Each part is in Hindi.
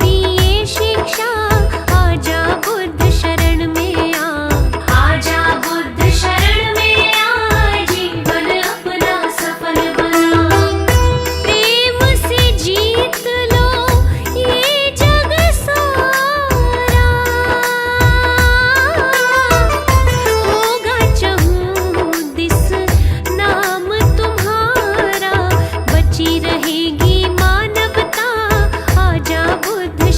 दिए शिक्षा, आजा बुद्ध शरण में आ, आजा बुद्ध शरण में आ, जीवन अपना सफल बना। प्रेम से जीत लो ये जग सारा, होगा चहुँ दिस नाम तुम्हारा, बची रहेगी मानवता, आजा बुद्ध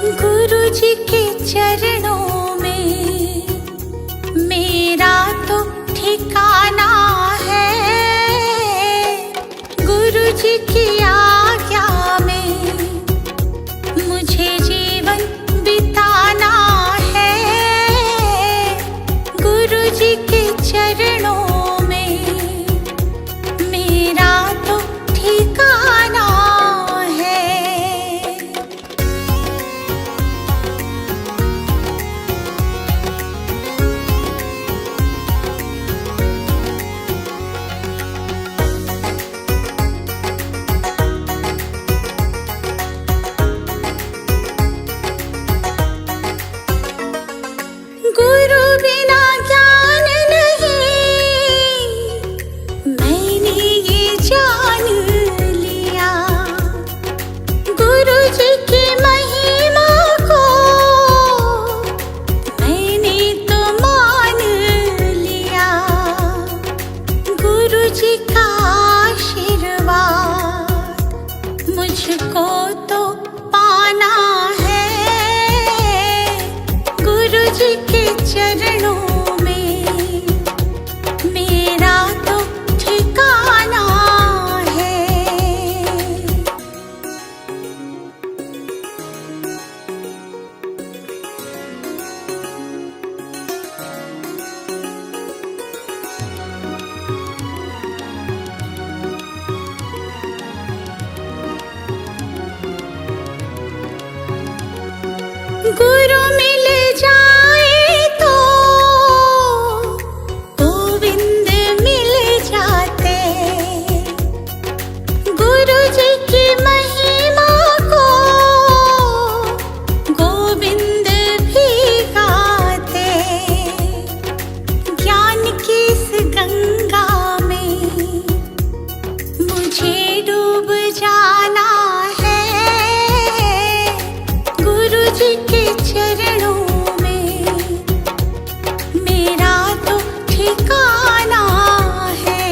गुरु जी के चरणों में मेरा तो ठिकाना है। गुरु जी की आज्ञा में मुझे जीवन बिताना है। गुरु जी के चरणों में मेरा तो ठिकाना है। गुरु बिना ज्ञान नहीं, मैंने ये जान लिया। गुरु जी की महिमा को मैंने तो मान लिया। गुरु जी का आशीर्वाद मुझको तो पाना है। गुरु जी के चरणों में मेरा तो ठिकाना है। गुरु मिल जाए तो गोविंद मिल जाते। गुरु जी की महिमा को गोविंद भी गाते। ज्ञान की इस गंगा में मुझे डूब जाना है। गुरु जी के चरणों में मेरा तो ठिकाना है।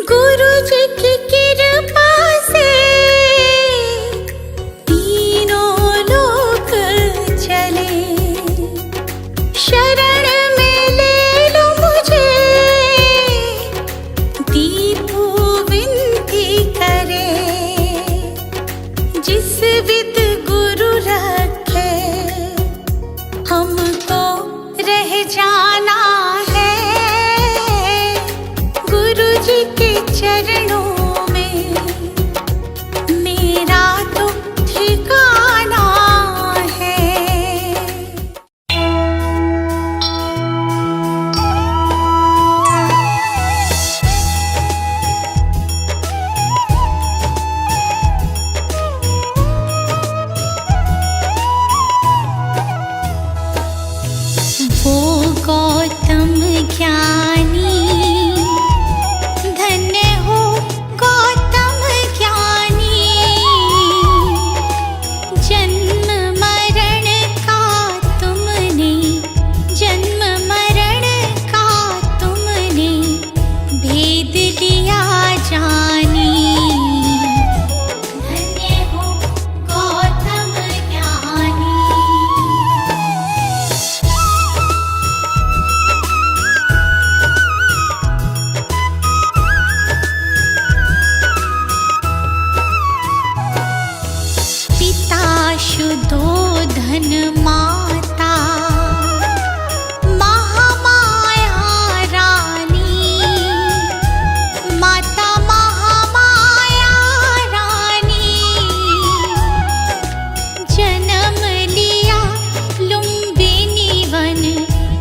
गुरु जी की कृपा से तीनों लोक चले। शरण में ले लो मुझे, दीपू विनती करे। जिस विद गुरु रखे हमको रह जाना है। गुरु जी के चरणों में मेरा तो ठिकाना है। वो गौतम ज्ञानी, धन्य हो गौतम ज्ञानी। जन्म मरण का तुमने, जन्म मरण का तुमने भेद लिया जानी। धन्य हो गौतम ज्ञानी। पिता शुद्धोधन माता महामाया रानी। माता महामाया रानी। जन्म लिया लुम्बिनी वन,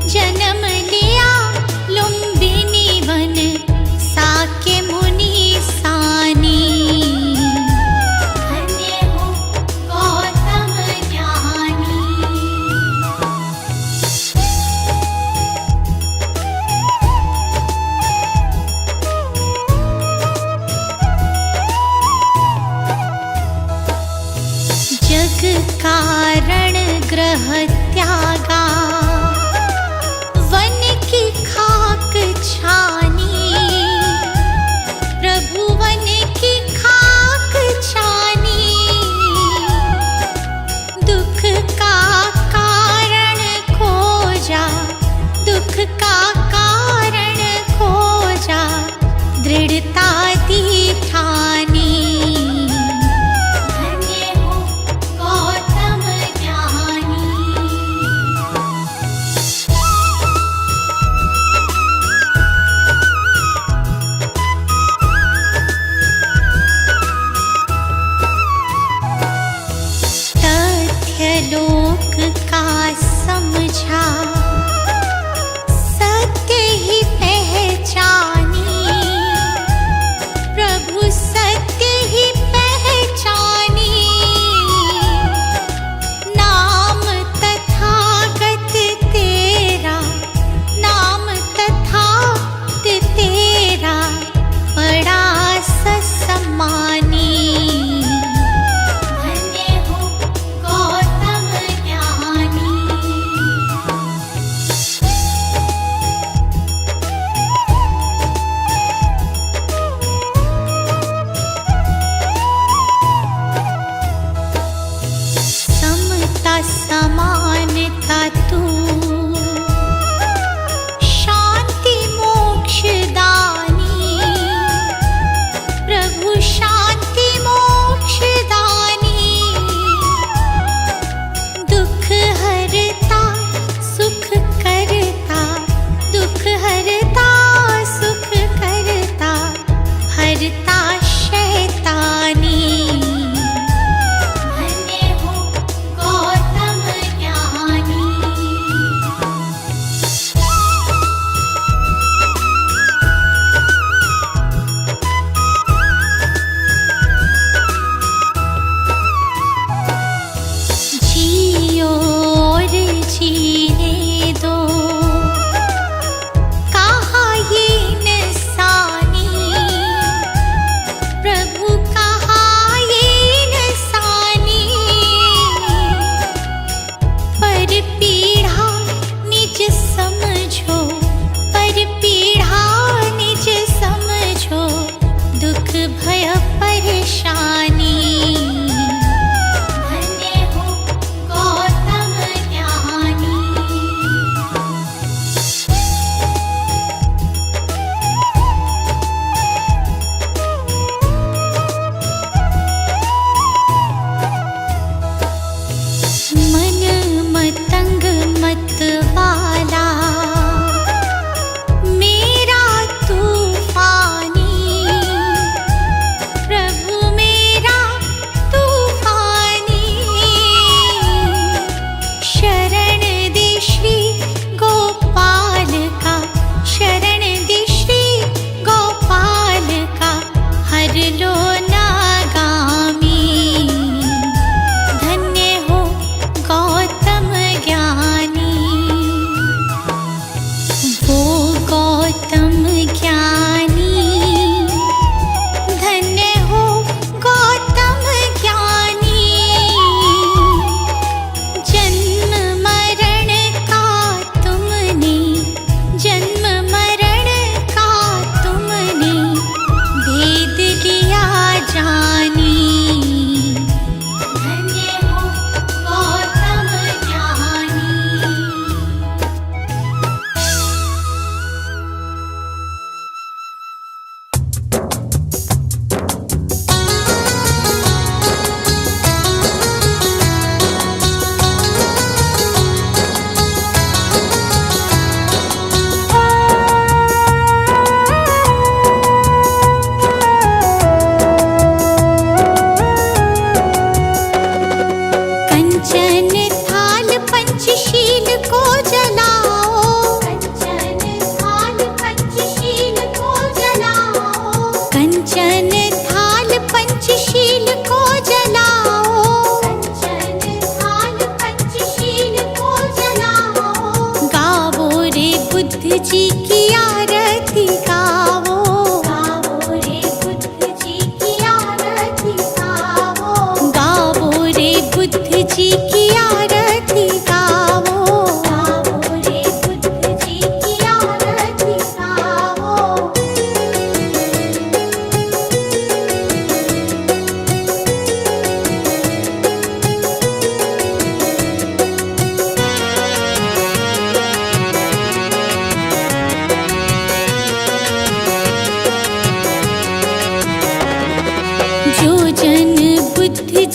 जन्म लिया लुम्बिनी वन। साके मुनि सानी। धन्य हो गौतम ज्ञानी।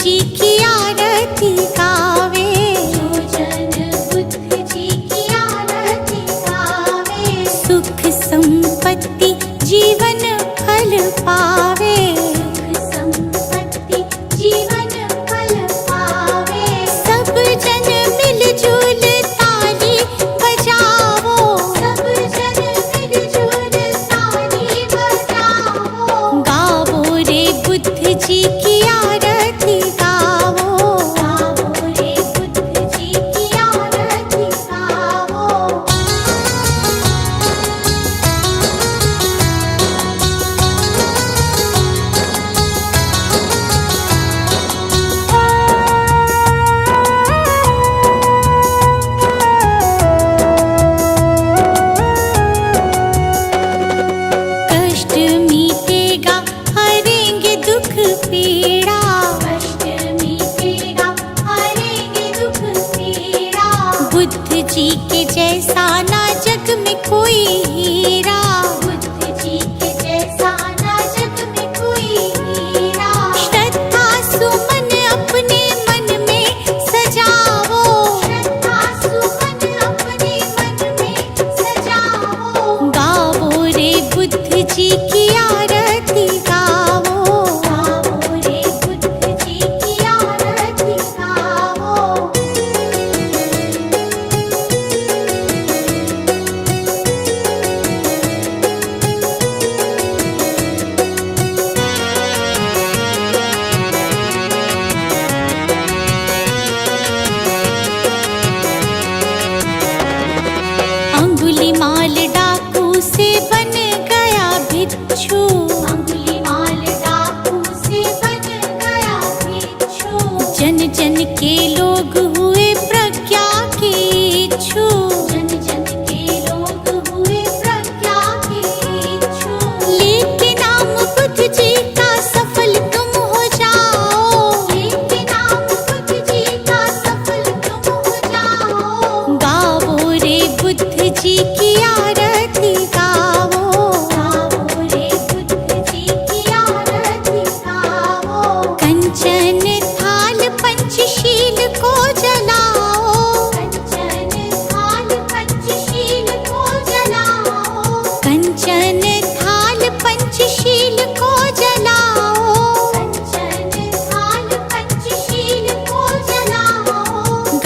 जी की आरती गावे, जो जन बुद्ध जी की आरती गावे, सुख संपत्ति जीवन फल पावे, सुख संपत्ति जीवन फल पावे। सब जन मिलजुल ताली बजावो, सब जन मिलजुल ताली बजाओ, गावो रे बुद्ध जी की आरती गावो, गाओ रे बुद्ध जी की आरती गाओ। कष्ट मीटेगा हरेंगे दुख पीड़ा, कष्ट मीटेगा हरेंगे दुख पीड़ा, बुद्ध जी के जैसा ना जग में कोई हीरा, बुद्ध जी के जैसा ना जग में कोई हीरा। श्रद्धा सुमन अपने मन में सजावो, श्रद्धा सुमन अपने मन में सजाओ, गावो रे बुद्ध जी की आरती गावो, गाओ रे बुद्ध जी की आरती गाओ। अंगुलीमाल डाकू से बन गया भिक्षु, अंगुलीमाल डाकू से बन गया भिक्षु, जन जन के लोग हुए प्रज्ञा के इच्छु, जन जन के लोग हुए प्रज्ञा के इच्छु। लेके नाम बुद्ध जी का सफल तुम हो जाओ, लेके नाम बुद्ध जी का सफल तुम हो जाओ, गावो रे बुद्ध जी की आरती गावो, गाओ रे बुद्ध जी की आरती गाओ। कंचन थाल पंचशील को जलाओ, कंचन थाल पंचशील को जलाओ, कंचन थाल पंचशील को जलाओ, कंचन थाल पंचशील को जलाओ,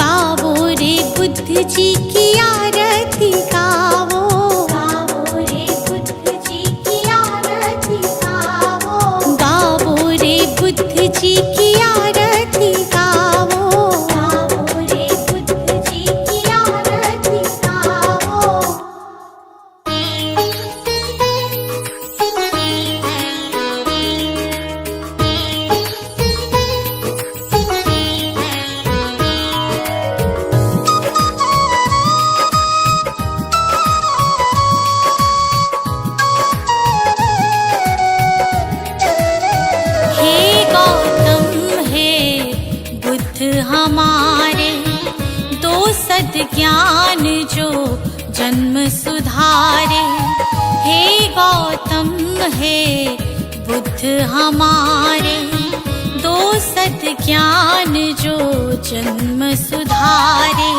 गावो रे बुद्ध जी की आरती गावो, गाओ रे बुद्ध जी की आरती गाओ, गावो रे बुद्ध जी की आरती गावो, गाओ रे बुद्ध जी की आरती गाओ। हे गौतम हे बुद्ध हमारे, दो सद्ज्ञान जो जन्म सुधारे, हे गौतम हे बुद्ध हमारे, दो सद्ज्ञान जो जन्म सुधारे,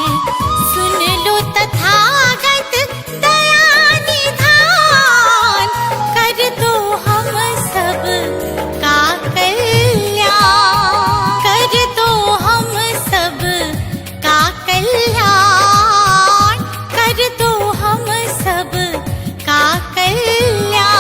सुन लो तथागत दया निधान, कर दो हम सब का कल्याण, कर दो हम सब का कल्याण, कर दो हम सब का कल्याण।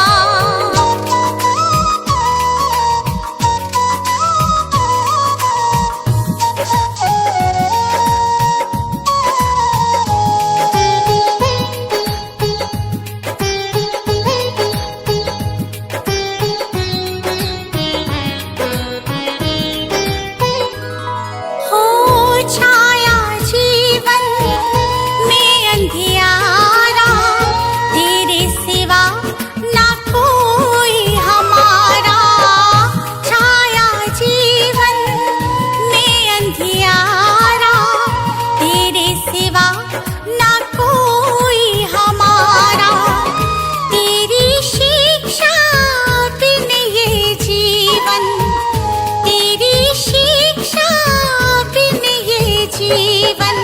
जीवन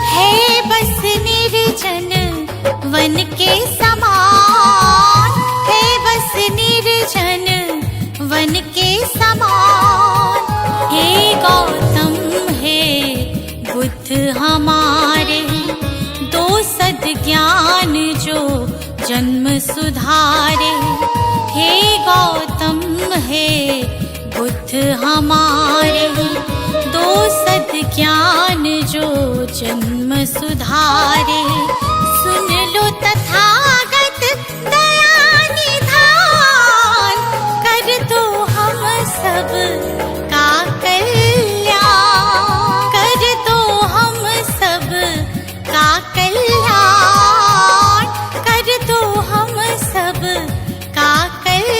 है बस निर्जन वन के समान, है बस निर्जन वन के समान। हे गौतम हे बुद्ध हमारे, दो सद्ज्ञान जो जन्म सुधारे। हे गौतम हे बुद्ध हमारे, दो सद्ज्ञान जो जन्म सुधारे। सुन लो तथागत दया निधान, कर दो हम सब का कल्याण, कर दो हम सब का कल्याण, कर दो हम सब का कल्याण।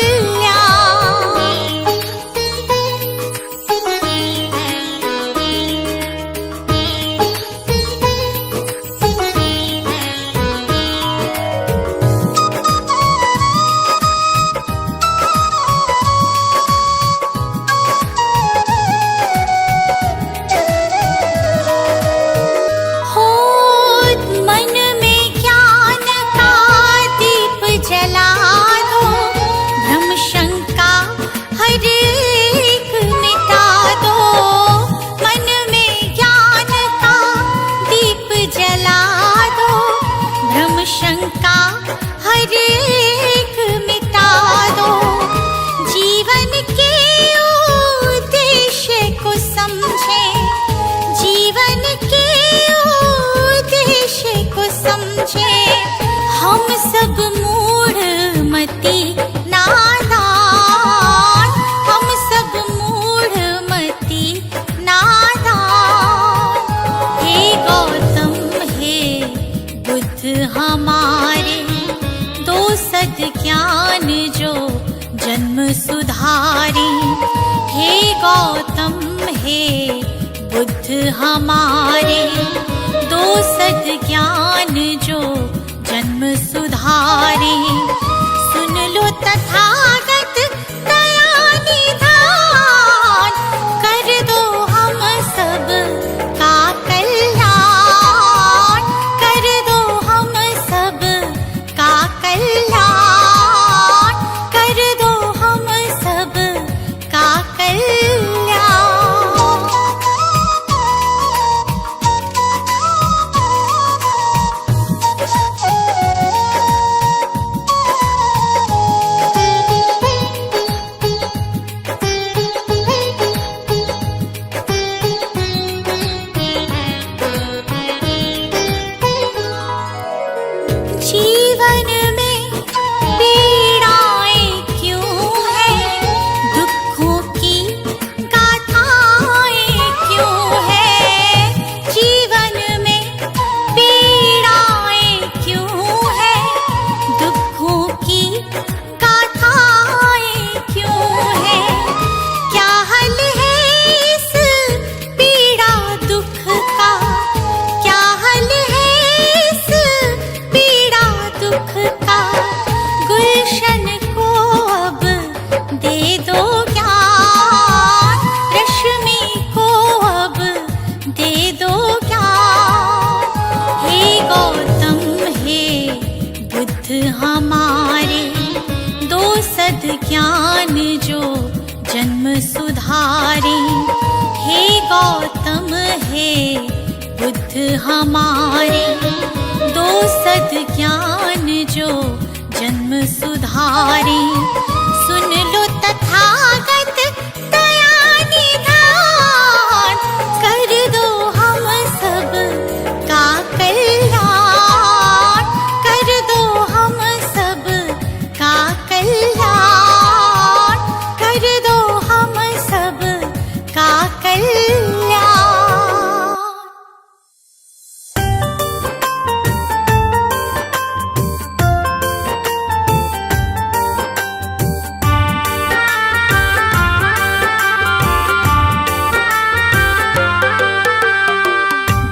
शंका हर एक मिटा दो, जीवन के उद्देश्य को समझे, जीवन के उद्देश्य को समझे। हम सब मूढ़ मति नादान, हम सब मूढ़ मति नादान। हे गौतम हे बुद्ध हमारे, दो सद्ज्ञान जो जन्म सुधारे। हे गौतम हे बुद्ध हमारे, दो सद्ज्ञान जो जन्म सुधारे। सुन लो तथागत दया निधान, कर दो हम सब का कल्याण, कर दो हम सब का कल्याण, कर दो हम सब का कल्याण। जीवन में पीड़ाएं क्यों हैं, दुखों की गाथाएं क्यों हैं। जीवन में पीड़ाएं क्यों हैं, दुखों की गाथाएं क्यों हैं। क्या हल है इस पीड़ा दुख का, क्या हल है इस पीड़ा दुख का। गुलशन को अब दे दो ज्ञान, रश्मि को अब दे दो ज्ञान। हे गौतम हे बुद्ध हमारे, दो सद्ज्ञान जो जन्म सुधारे। हे गौतम हे बुद्ध हमारे, दो सद्ज्ञान जो जन्म सुधारे। सुन लो तथागत दया निधान, कर दो हम सब का कल्याण, कर दो हम सब का कल्याण, कर दो हम सब का कल्याण।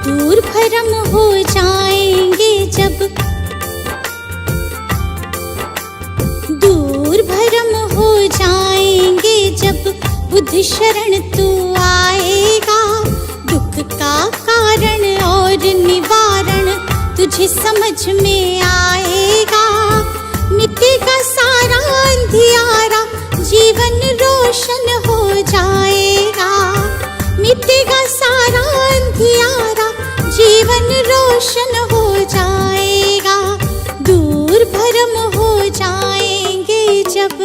दूर भरम हो जाएंगे जब, दूर भरम हो जाएंगे जब बुद्ध शरण तू आएगा। दुख का तुझे समझ में आएगा, मिटेगा सारा अंधियारा, जीवन रोशन हो जाएगा। मिटेगा सारा अंधियारा, जीवन रोशन हो जाएगा। दूर भरम हो जाएंगे जब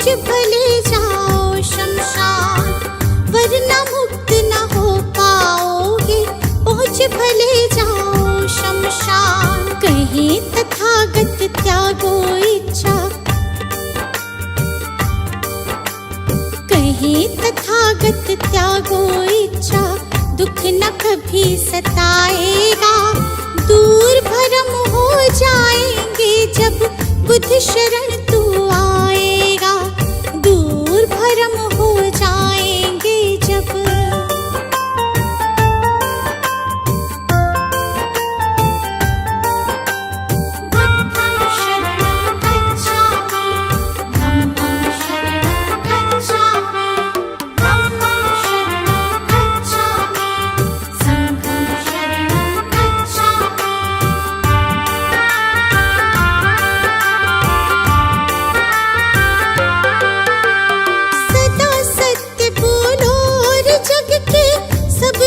भले जाओ शमशान, वरना मुक्त न हो पाओगे, पहुँच भले जाओ शमशान। कहीं तथागत त्यागो इच्छा, कहीं तथागत त्यागो इच्छा, दुख न कभी सताएगा। दूर भरम हो जाएंगे जब बुद्ध शरण तू आएगा। दूर भरम हो जाएंगे जब बुद्धं शरणं गच्छामि, धम्मं शरणं गच्छामि, धम्मं शरणं गच्छामि, संघं शरणं गच्छामि।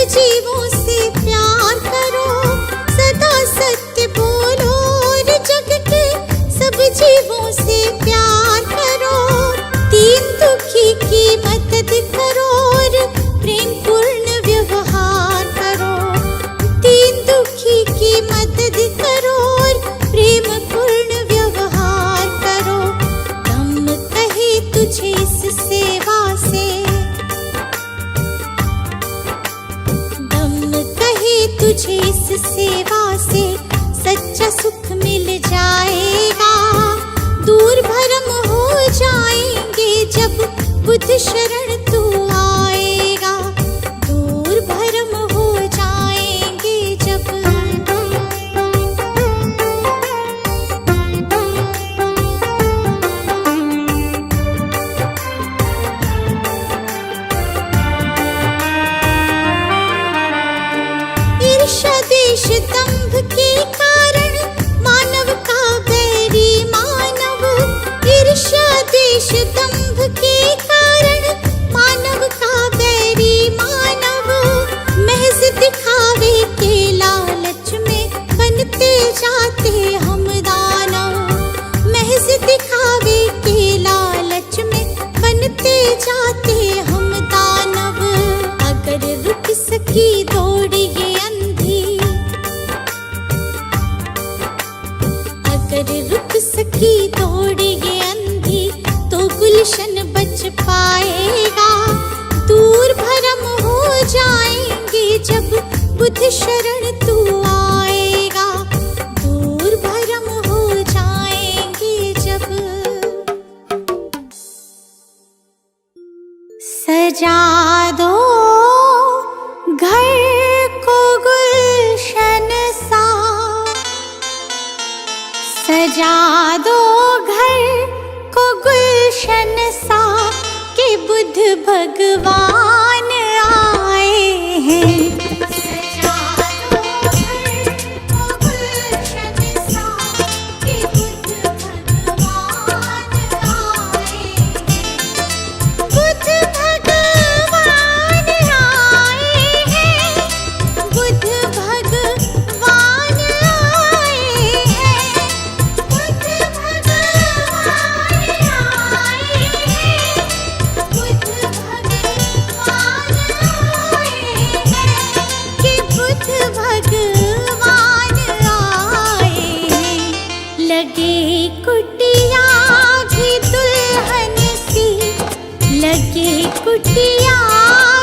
जीवों से प्यार करो, सदा सत्य बोलो और जग के सब जीवों से प्यार करो। दीन दुखी की मदद करो और प्रेम पूर्ण व्यवहार करो। दीन दुखी की मदद करो और प्रेम पूर्ण व्यवहार करो। धम्म कहे तुझे इस सेवा से, तुझे इस सेवा से सच्चा सुख मिल जाएगा। दूर भरम हो जाएंगे जब बुद्ध शरण तू आएगा। दूर भरम हो जाएंगे जब देश दंभ के कारण मानव का बैरी मानव। ईर्ष्या देश दंभ के कारण मानव का बैरी मानव। महज दिखावे के लालच में बनते जाते हम दानव। महज दिखावे के लालच में बनते जाते हम दानव। अगर रुक सकी दौड़ ये अगर रुक सकी दौड़ ये अंधी, तो गुलशन बच पाएगा। दूर भरम हो जाएंगे जब बुद्ध शरण तू आएगा। दूर भरम हो जाएंगे जब सजा दो घर को गुलशन सा, सजा दो घर को गुलशन सा, कि बुद्ध भगवान आए हैं। सजा दो घर को गुलशन सा, कि बुद्ध भगवान आए हैं। बुद्ध भगवान आए हैं। बुद्ध भगवान आए हैं। कुटिया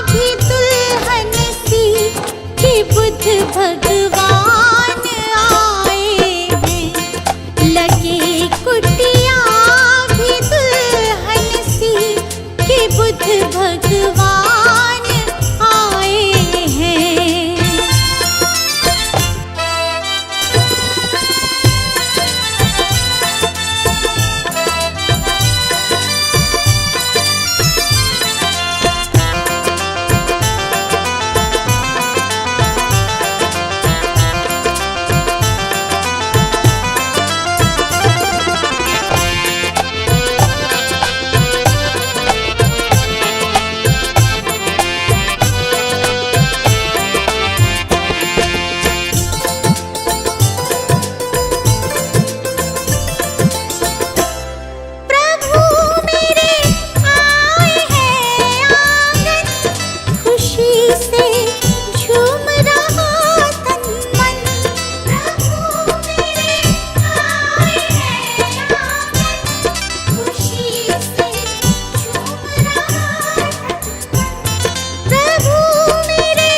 भी दुल्हन सी, कि बुद्ध भगवान भगवान आए हैं। प्रभु मेरे आए हैं आंगन, खुशी से झूम रहा तन मन। प्रभु मेरे आए हैं आंगन, खुशी से झूम रहा तन मन। प्रभु मेरे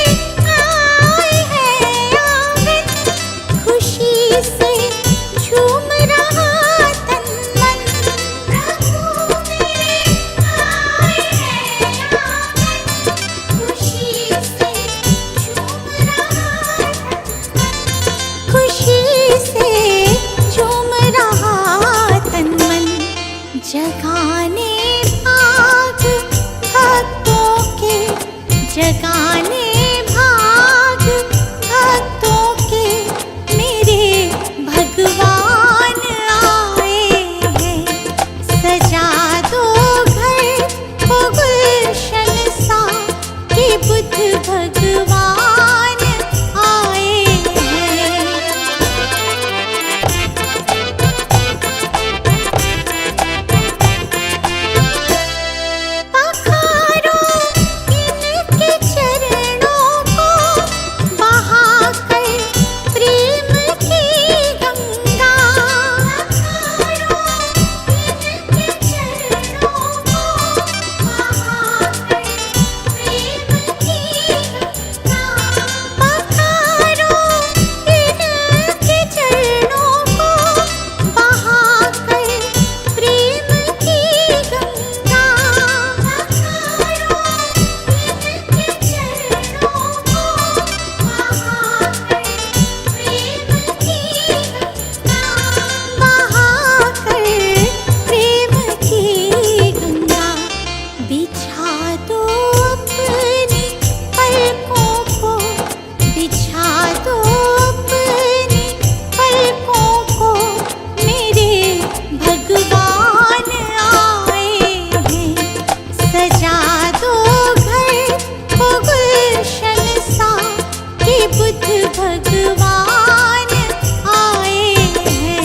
आए हैं आंगन, खुशी से झूम रहा तन मन। प्रभु मेरे आए हैं आंगन, खुशी से झूम रहा तन मन। खुशी से झूम रहा तन मन। जगाने भाग भक्तों के, जगाने भाग भक्तों के, मेरे भगवान आए हैं। सजा दो घर को गुलशन सा, कि बुद्ध भगवान आए हैं। पखारो इनके चरणों को, बहाकर प्रेम की गंगा। पखारो इनके चरणों को, बहाकर प्रेम की गंगा। पखारो इनके चरणों को, बहाकर प्रेम की गंगा। पखारो इनके चरणों को, बहाकर प्रेम की गंगा। बहाकर प्रेम की गंगा। बिछा दो अपनी पलकों को, बिछा दो अपनी पलकों को, मेरे भगवान आए हैं। सजा दो घर को गुलशन सा, कि बुद्ध भगवान आए हैं।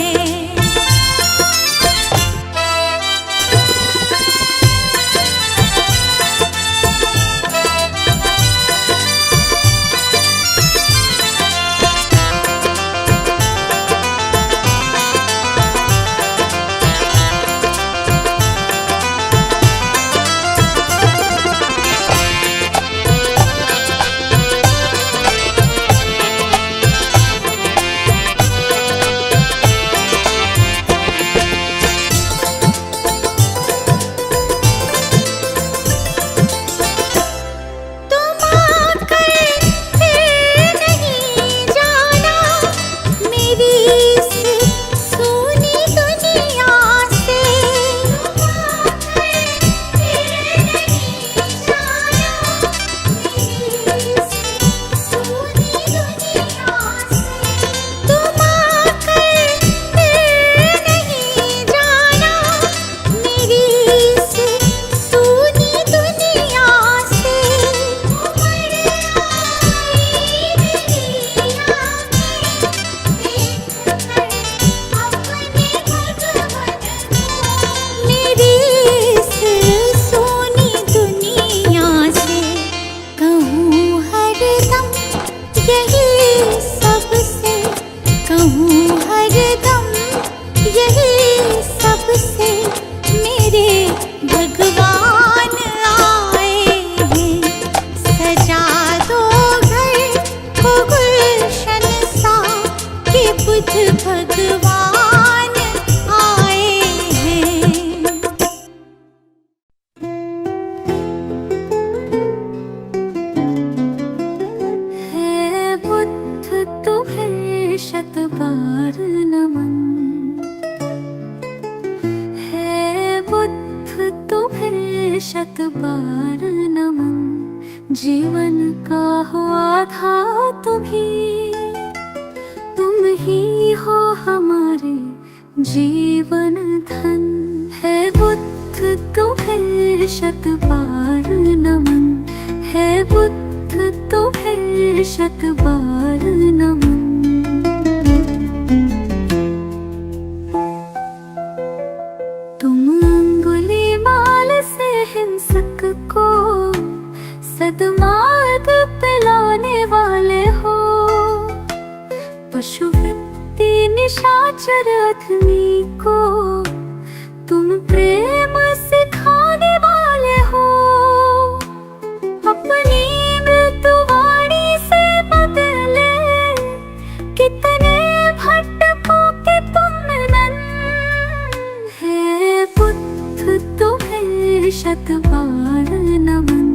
शत बार नमन। जीवन का हो आधार तुम ही हो हमारे जीवन धन। है बुद्ध तुम्हें शत बार नमन। है बुद्ध तुम्हें शत बार नमन। तुम अंगुलीमाल से हिंसक को सद्मार्ग पे लाने वाले हो। पशुवृत्ति निशाचर आदमी को तुम प्रेम सिखाने वाले हो। अपनी मृत्युवाणी से बदले कितने भटकों के तुम नन। है बुद्ध तुम्हें शत बार नमन।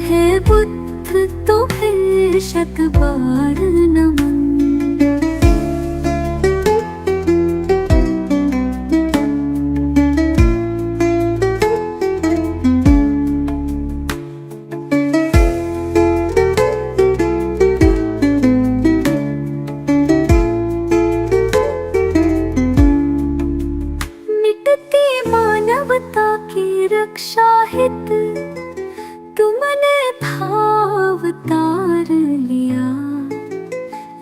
है बुद्ध तुम्हें शत बार नमन। मानवता की रक्षा हित तुमने अवतार लिया।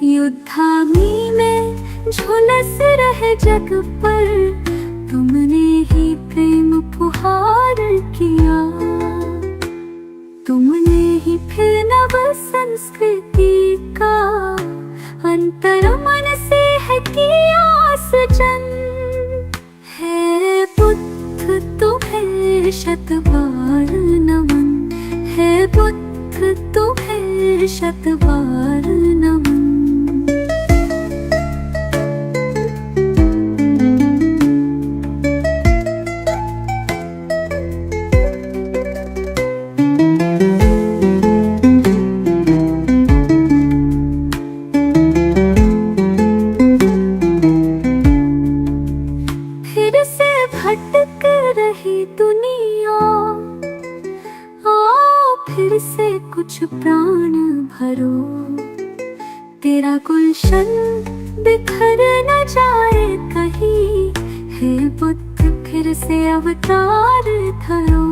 युद्धाग्नि में झुलस रहे जग पर तुमने ही प्रेम पुहार किया। तुमने ही फिर नव संस्कृति का अंतर मन से है किया सृजन। है बुद्ध तुम्हें शत बार नमन। है बुद्ध तुम्हें शत बार नमन। फिर से भटक रही दुनिया आओ फिर से कुछ प्राण भरो। तेरा गुलशन बिखर न जाए कहीं। हे बुद्ध फिर से अवतार धरो।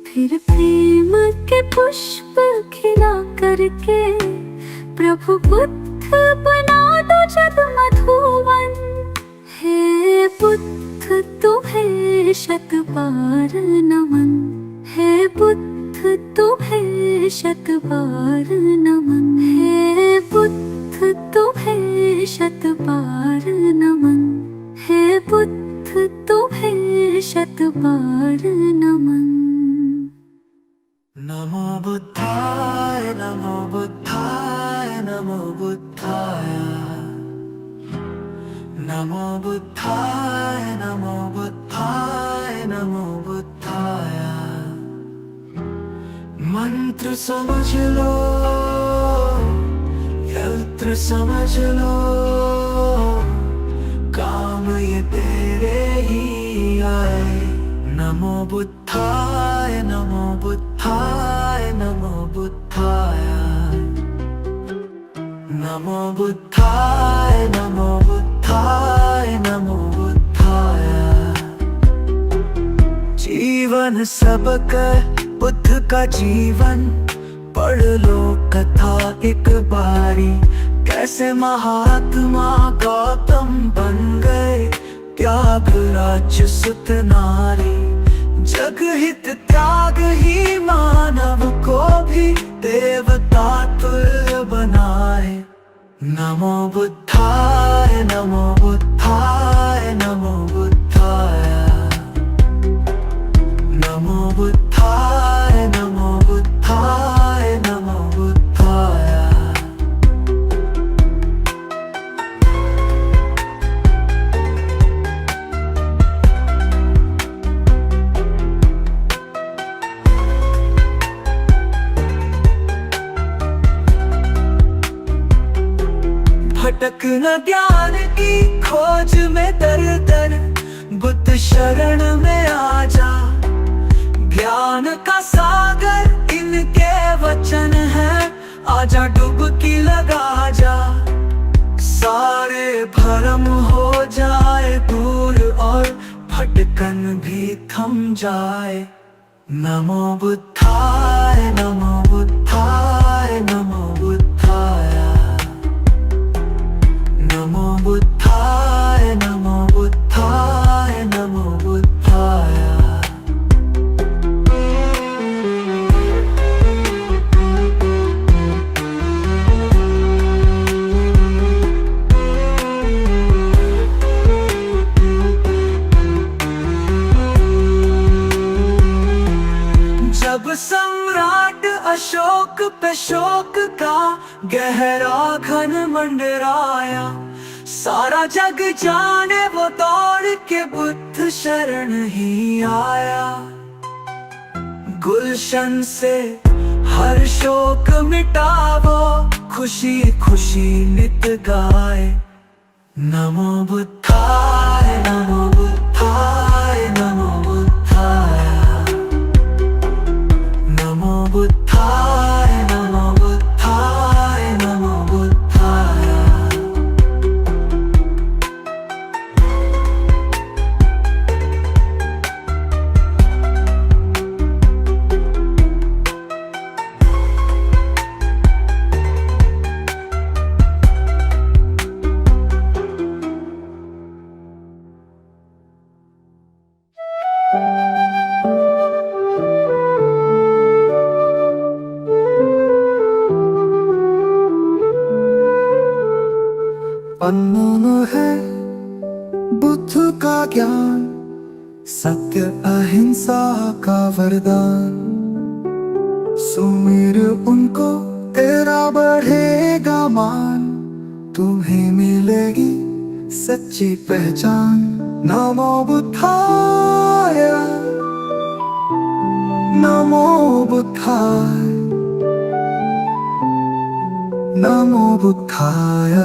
फिर प्रेम के पुष्प खिला करके प्रभु बुद्ध बना दो जग मधुवन। हे बुद्ध तुम्हें शत बार नमन। है बुद्ध तुम्हें शत बार नमन। है बुद्ध तुम्हें शत बार नमन। है बुद्ध तुम्हें शत बार नमन। नमो बुद्धाय नमो बुद्धाय नमो बुद्धाय। नमो बुद्धाय नमो बुद्धाय नमो बुद्धाय। मंत्र समझ लो यंत्र समझ लो काम ये तेरे ही आए। नमो बुद्धाय नमो बुद्धाय नमो बुद्धाय। नमो बुद्धाय नमो बुद्धाय नमो बुद्धाय। जीवन सबका बुद्ध का जीवन पढ़ लो कथा एक बारी। कैसे महात्मा गौतम बन गए त्याग राज्य सुत नारी। जग हित त्याग ही मानव को भी देवता तुल्य बनाए। नमो बुद्धाय नमो बुद्धाय नमो बुद्धाय। नमो बुद्धाय नमो बुद्धाय नमो बुद्धाय। भटक न ज्ञान की खोज में दर दर बुद्ध शरण में आ जा। ज्ञान का सागर इनके वचन है। आजा डुबकी लगा जा, सारे भरम हो जाए दूर और भटकन भी थम जाए। नमो बुद्धाय नमो बुद्धाय नमो बुद्धाय नमो बुद्धाय नमो बुद्धाय नमो बुद्धाय। जब सम्राट अशोक पे शोक का गहरा घन मंडराया, सारा जग जाने वो दौड़ के बुद्ध शरण ही आया। गुलशन से हर शोक मिटावो, खुशी खुशी नित गाए। नमो बुद्धाय नमो बुद्धाय नमो बुद्धाय नमो बुद्धाय नमो बुद्धाय नमो बुद्धाय। अनमोल है बुद्ध का ज्ञान, सत्य अहिंसा का वरदान। सुमिर उनको तेरा बढ़ेगा मान, तुम्हें मिलेगी सच्ची पहचान। नमो बुद्धाय नमो बुद्धाय नमो बुद्धाय।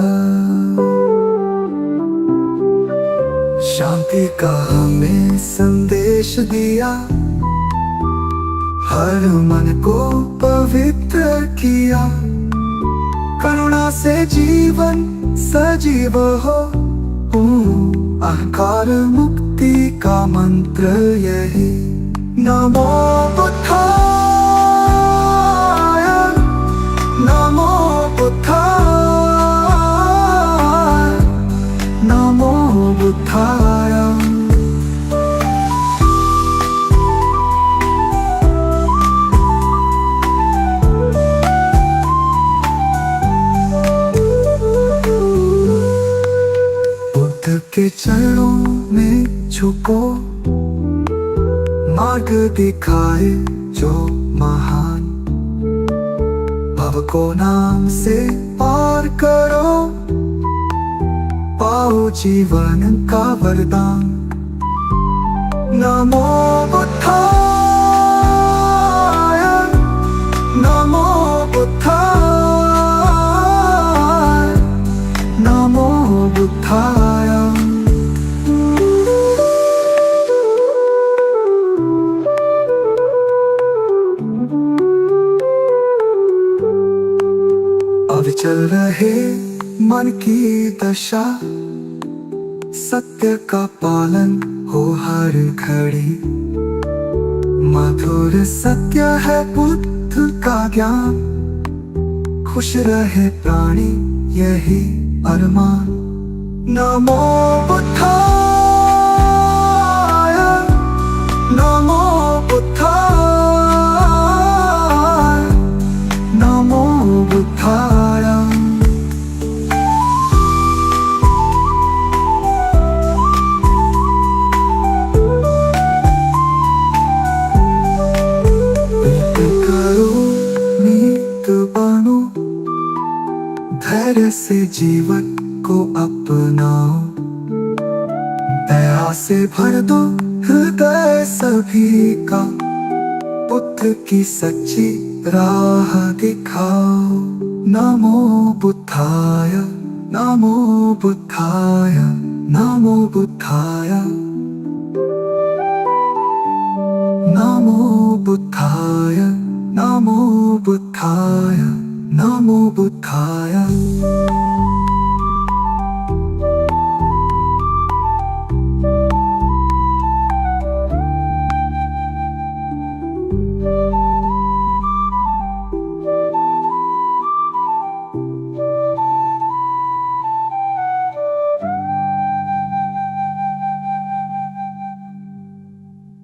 शांति का हमें संदेश दिया, हर मन को पवित्र किया। करुणा से जीवन सजीव हो, अहंकार मुक्ति का मंत्र यही। नमो बुद्धाय नमो बुद्धाय नमो बुद्धाय। बुद्ध के चरणों में झुको, मार्ग दिखाए जो महान। भव को नाम से पार करो, पाओ जीवन का वरदान। नमो बुद्धाय नमो बुद्धाय नमो बुद्धाय। अब चल रहे मन की दशा, सत्य का पालन हो हर घड़ी। मधुर सत्य है बुद्ध का ज्ञान, खुश रहे प्राणी यही अरमान। नमो बुद्धाय नमो बुद्धाय नमो बुद्धाय। धैर्य से जीवन को अपनाओ, दया से भर दो हृदय सभी का। बुद्ध की सच्ची राह दिखाओ। नमो बुद्धाय नमो बुद्धाय नमो बुद्धाय नमो बुद्धाय नमो बुद्धाय नमो बुद्धाय